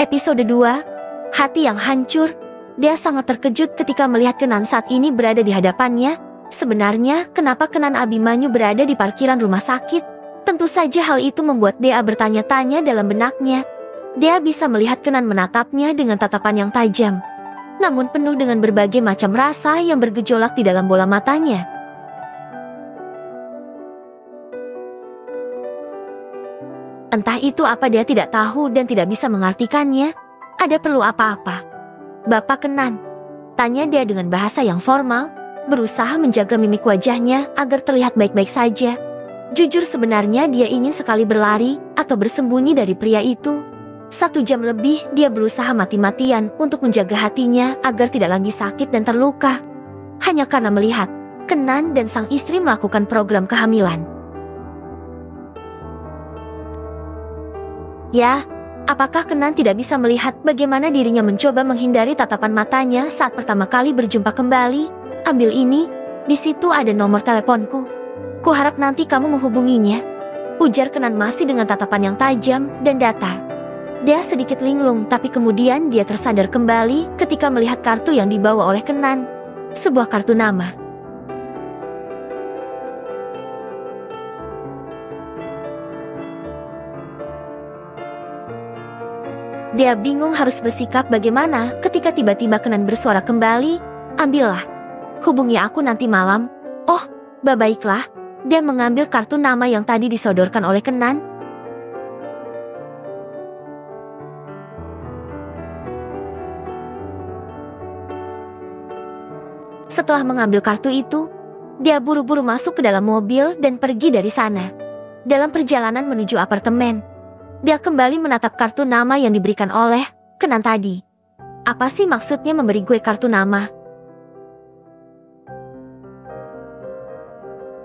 Episode 2, Hati yang Hancur. Dia sangat terkejut ketika melihat Kenan saat ini berada di hadapannya. Sebenarnya, kenapa Kenan Abimanyu berada di parkiran rumah sakit? Tentu saja hal itu membuat Dea bertanya-tanya dalam benaknya. Dea bisa melihat Kenan menatapnya dengan tatapan yang tajam, namun penuh dengan berbagai macam rasa yang bergejolak di dalam bola matanya. Entah itu apa, dia tidak tahu dan tidak bisa mengartikannya. Ada perlu apa-apa? Bapak Kenan, tanya dia dengan bahasa yang formal, berusaha menjaga mimik wajahnya agar terlihat baik-baik saja. Jujur, sebenarnya dia ingin sekali berlari atau bersembunyi dari pria itu. 1 jam lebih dia berusaha mati-matian untuk menjaga hatinya agar tidak lagi sakit dan terluka. Hanya karena melihat Kenan dan sang istri melakukan program kehamilan. Ya, apakah Kenan tidak bisa melihat bagaimana dirinya mencoba menghindari tatapan matanya saat pertama kali berjumpa kembali? Ambil ini, di situ ada nomor teleponku. Kuharap nanti kamu menghubunginya, ujar Kenan masih dengan tatapan yang tajam dan datar. Dia sedikit linglung, tapi kemudian dia tersadar kembali ketika melihat kartu yang dibawa oleh Kenan. Sebuah kartu nama. Dia bingung harus bersikap bagaimana ketika tiba-tiba Kenan bersuara kembali, "Ambillah. Hubungi aku nanti malam." Oh, baiklah. Dia mengambil kartu nama yang tadi disodorkan oleh Kenan. Setelah mengambil kartu itu, dia buru-buru masuk ke dalam mobil dan pergi dari sana. Dalam perjalanan menuju apartemen, dia kembali menatap kartu nama yang diberikan oleh Kenan tadi. Apa sih maksudnya memberi gue kartu nama?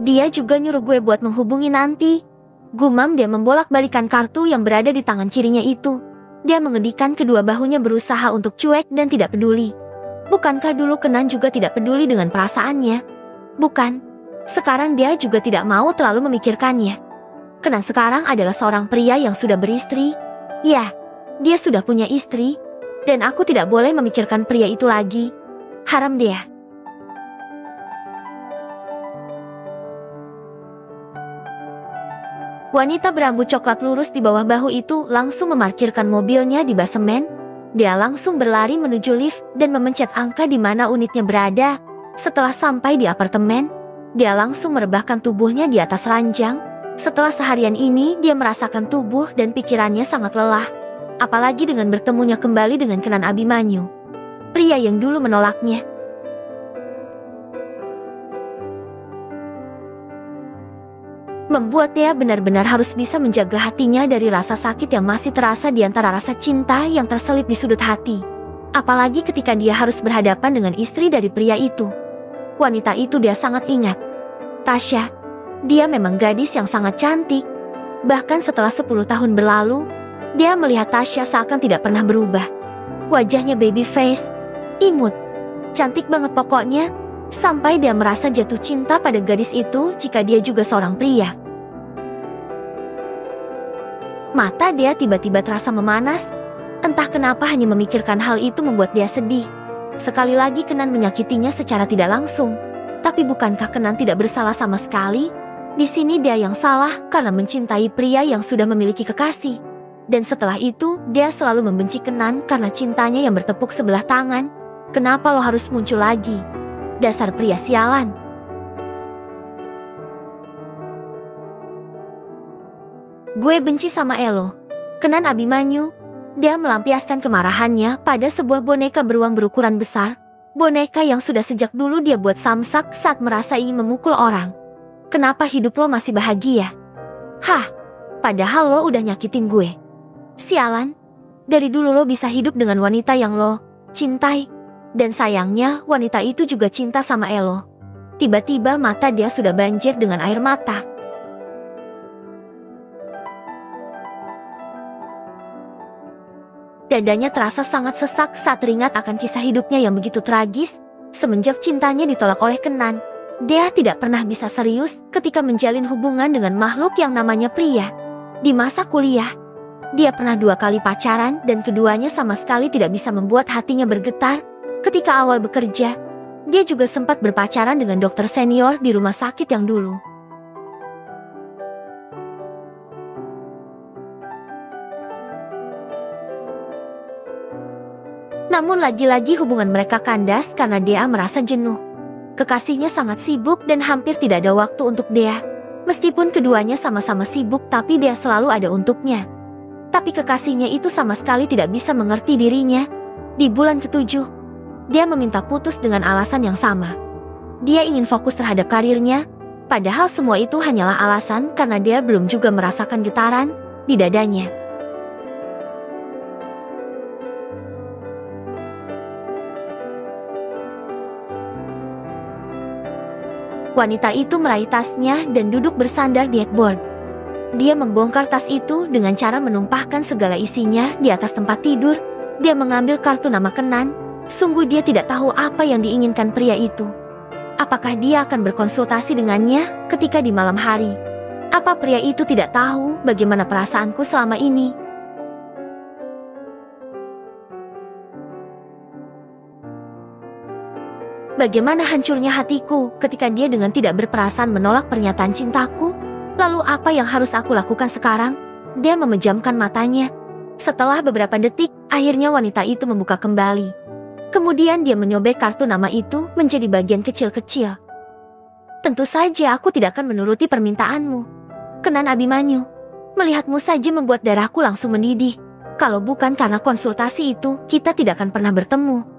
Dia juga nyuruh gue buat menghubungi nanti. Gumam dia membolak-balikan kartu yang berada di tangan kirinya itu. Dia mengedihkan kedua bahunya berusaha untuk cuek dan tidak peduli. Bukankah dulu Kenan juga tidak peduli dengan perasaannya? Bukan. Sekarang dia juga tidak mau terlalu memikirkannya. Kenan sekarang adalah seorang pria yang sudah beristri. Ya, dia sudah punya istri. Dan aku tidak boleh memikirkan pria itu lagi. Haram dia. Wanita berambut coklat lurus di bawah bahu itu langsung memarkirkan mobilnya di basemen. Dia langsung berlari menuju lift dan memencet angka di mana unitnya berada. Setelah sampai di apartemen, dia langsung merebahkan tubuhnya di atas ranjang. Setelah seharian ini, dia merasakan tubuh dan pikirannya sangat lelah. Apalagi dengan bertemunya kembali dengan Kenan Abimanyu, pria yang dulu menolaknya. Membuat dia benar-benar harus bisa menjaga hatinya dari rasa sakit yang masih terasa di antara rasa cinta yang terselip di sudut hati. Apalagi ketika dia harus berhadapan dengan istri dari pria itu. Wanita itu dia sangat ingat. Tasya. Dia memang gadis yang sangat cantik. Bahkan setelah 10 tahun berlalu, dia melihat Tasya seakan tidak pernah berubah. Wajahnya baby face, imut, cantik banget pokoknya. Sampai dia merasa jatuh cinta pada gadis itu jika dia juga seorang pria. Mata dia tiba-tiba terasa memanas. Entah kenapa hanya memikirkan hal itu membuat dia sedih. Sekali lagi Kenan menyakitinya secara tidak langsung. Tapi bukankah Kenan tidak bersalah sama sekali? Di sini dia yang salah karena mencintai pria yang sudah memiliki kekasih. Dan setelah itu, dia selalu membenci Kenan karena cintanya yang bertepuk sebelah tangan. Kenapa lo harus muncul lagi? Dasar pria sialan. Gue benci sama Elo. Kenan Abimanyu. Dia melampiaskan kemarahannya pada sebuah boneka beruang berukuran besar. Boneka yang sudah sejak dulu dia buat samsak saat merasa ingin memukul orang. Kenapa hidup lo masih bahagia? Hah, padahal lo udah nyakitin gue. Sialan, dari dulu lo bisa hidup dengan wanita yang lo cintai. Dan sayangnya wanita itu juga cinta sama Elo. Tiba-tiba mata dia sudah banjir dengan air mata. Dadanya terasa sangat sesak saat teringat akan kisah hidupnya yang begitu tragis. Semenjak cintanya ditolak oleh Kenan, dia tidak pernah bisa serius ketika menjalin hubungan dengan makhluk yang namanya pria. Di masa kuliah, Dia pernah 2 kali pacaran dan keduanya sama sekali tidak bisa membuat hatinya bergetar. Ketika awal bekerja, dia juga sempat berpacaran dengan dokter senior di rumah sakit yang dulu. Namun lagi-lagi hubungan mereka kandas karena Dea merasa jenuh. Kekasihnya sangat sibuk dan hampir tidak ada waktu untuk Dea. Meskipun keduanya sama-sama sibuk, tapi Dea selalu ada untuknya. Tapi kekasihnya itu sama sekali tidak bisa mengerti dirinya. Di bulan ke-7, dia meminta putus dengan alasan yang sama. Dia ingin fokus terhadap karirnya, padahal semua itu hanyalah alasan karena dia belum juga merasakan getaran di dadanya. Wanita itu meraih tasnya dan duduk bersandar di headboard. Dia membongkar tas itu dengan cara menumpahkan segala isinya di atas tempat tidur. Dia mengambil kartu nama Kenan. Sungguh dia tidak tahu apa yang diinginkan pria itu. Apakah dia akan berkonsultasi dengannya ketika di malam hari? Apa pria itu tidak tahu bagaimana perasaanku selama ini? Bagaimana hancurnya hatiku ketika dia dengan tidak berperasaan menolak pernyataan cintaku? Lalu apa yang harus aku lakukan sekarang? Dia memejamkan matanya. Setelah beberapa detik, akhirnya wanita itu membuka kembali. Kemudian dia menyobek kartu nama itu menjadi bagian kecil-kecil. Tentu saja aku tidak akan menuruti permintaanmu, Kenan Abimanyu. Melihatmu saja membuat darahku langsung mendidih. Kalau bukan karena konsultasi itu, kita tidak akan pernah bertemu.